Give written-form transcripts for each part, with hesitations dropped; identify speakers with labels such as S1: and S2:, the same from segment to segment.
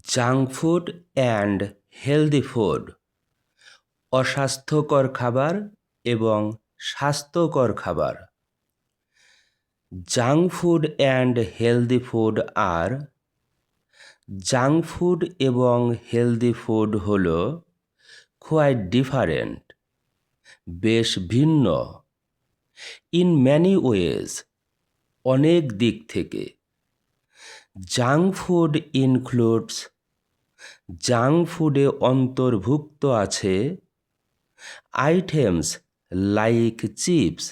S1: Junk food and healthy food, অস্বাস্থ্যকর খাবার এবং স্বাস্থ্যকর খাবার। Junk food and healthy food আর জাঙ্ক ফুড এবং হেলদি ফুড হল কোয়াইট ডিফারেন্ট, বেশ ভিন্ন। ইন ম্যানি ওয়েজ, অনেক দিক থেকে। জাঙ্ক ফুড ইনক্লুডস, জাঙ্ক ফুডে অন্তর্ভুক্ত আছে আইটেমস লাইক চিপস,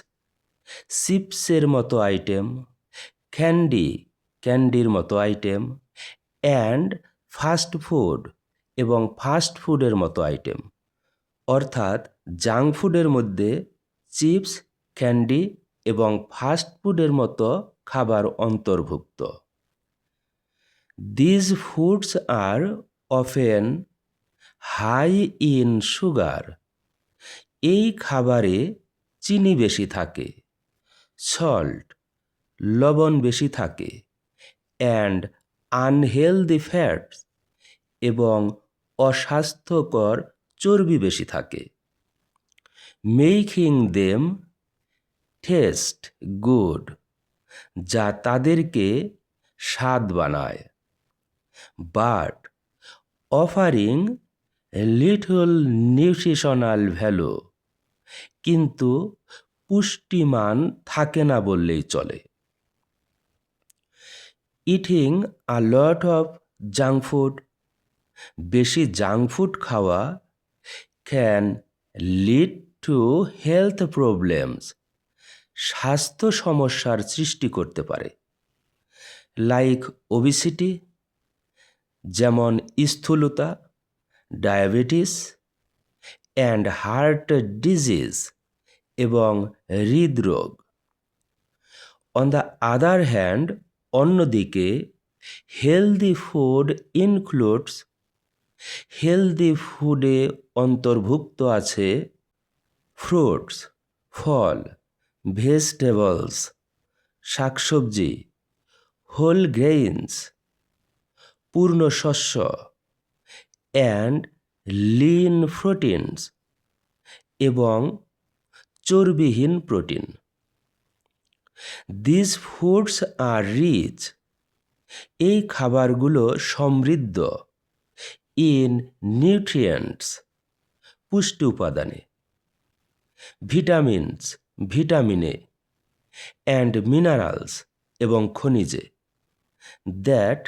S1: চিপসের মতো আইটেম, ক্যান্ডির মতো আইটেম, অ্যান্ড ফাস্ট ফুড এবং ফাস্ট ফুডের মতো আইটেম। অর্থাৎ জাঙ্ক ফুডের মধ্যে চিপস, ক্যান্ডি এবং ফাস্ট ফুডের মতো খাবার অন্তর্ভুক্ত। These foods are often high in sugar. এই খাবারে চিনি বেশি থাকে, সল্ট, লবণ বেশি থাকে, অ্যান্ড আনহেলদি ফ্যাটস এবং অস্বাস্থ্যকর চর্বি বেশি থাকে। মেকিং দেম টেস্ট গুড, যা তাদেরকে স্বাদ বানায়। But offering little nutritional value, কিন্তু পুষ্টিমান থাকে না বললেই চলে। Eating a lot of junk food, বেশি জাঙ্ক ফুড খাওয়া can lead to health problems, স্বাস্থ্য সমস্যার সৃষ্টি করতে পারে। লাইক ওবিসিটি, যেমন স্থূলতা, ডায়াবেটিস অ্যান্ড হার্ট ডিজিজ এবং হৃদরোগ। অন দ্য আদার হ্যান্ড, অন্যদিকে হেলদি ফুড ইনক্লুডস, হেলদি ফুডে অন্তর্ভুক্ত আছে ফ্রুটস, ফল, ভেজিটেবলস, শাকসবজি, হোল গ্রেইনস, পূর্ণ শস্য, অ্যান্ড লিন প্রোটিনস এবং চর্বিহীন প্রোটিন। দিস ফুডস আর রিচ, এই খাবারগুলো সমৃদ্ধ ইন নিউট্রিয়েন্টস, পুষ্টি উপাদানে, ভিটামিনস, ভিটামিনে, অ্যান্ড মিনারেলস এবং খনিজে, দ্যাট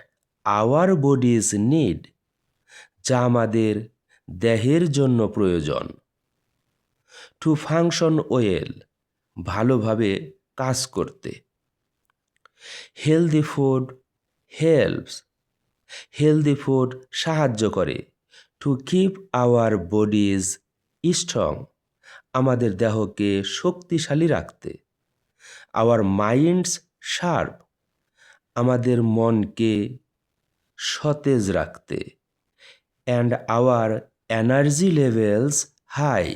S1: আওয়ার বডিজ নিড, যা আমাদের দেহের জন্য প্রয়োজন। টু ফাংশন ওয়েল, ভালোভাবে কাজ করতে। Healthy food helps, healthy food সাহায্য করে to keep our bodies strong, আমাদের দেহকে শক্তিশালী রাখতে। আওয়ার মাইন্ডস শার্প, আমাদের মনকে সতেজ রাখতে। And our energy levels high,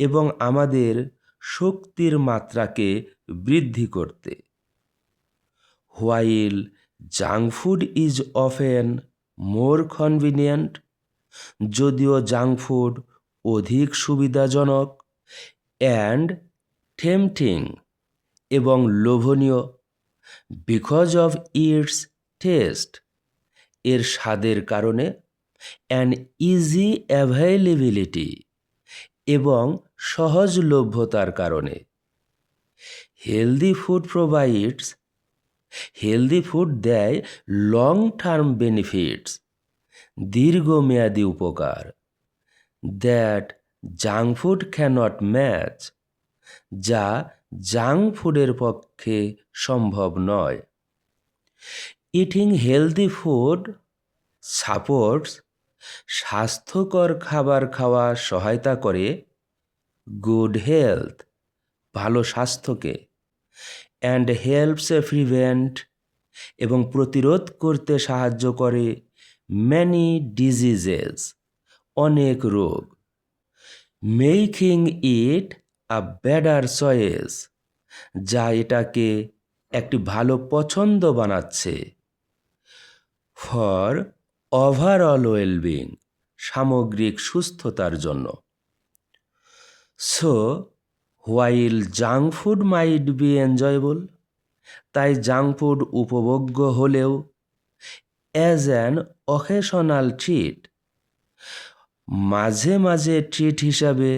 S1: এবং আমাদের শক্তির মাত্রাকে বৃদ্ধি করতে। While junk food is often more convenient, যদিও জাঙ্ক ফুড অধিক সুবিধাজনক, অ্যান্ড টেম্পটিং এবং লোভনীয়, বিকজ অফ ইটস টেস্ট, এর স্বাদের কারণে, অ্যান্ড ইজি অ্যাভেলেবিলিটি এবং সহজলভ্যতার কারণে। Healthy food provides, healthy food দেয় লং টার্ম বেনিফিটস, দীর্ঘমেয়াদী উপকার, that junk food cannot match, যা জাঙ্ক ফুডের পক্ষে সম্ভব নয়। ইটিং হেলদি ফুড সাপোর্টস, স্বাস্থ্যকর খাবার খাওয়া সহায়তা করে গুড হেলথ, ভালো স্বাস্থ্যকে, অ্যান্ড হেল্পস প্রিভেন্ট, এবং প্রতিরোধ করতে সাহায্য করে ম্যানি ডিজিজেস, অনেক রোগ। Making it a better choice, যা এটাকে একটি ভালো পছন্দ বানাচ্ছে। ফর ওভারঅল ওয়েলবিং, সামগ্রিক সুস্থতার জন্য। So while junk food might be enjoyable, তাই জাঙ্ক ফুড উপভোগ্য হলেও অ্যাজ অ্যান অকেশনাল ট্রিট, মাঝে মাঝে ট্রিট হিসাবে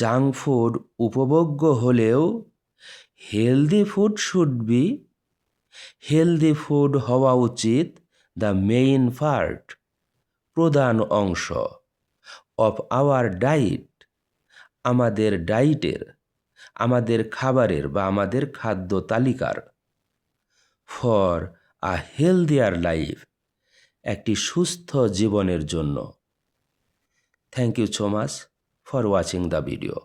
S1: জাঙ্ক ফুড উপভোগ্য হলেও হেলদি ফুড হওয়া উচিত দ্য মেইন পার্ট, প্রধান অংশ অফ আওয়ার ডায়েট, আমাদের খাবারের বা আমাদের খাদ্য তালিকার। ফর আ হেলদিয়ার লাইফ, একটি সুস্থ জীবনের জন্য। Thank you so much for watching the video.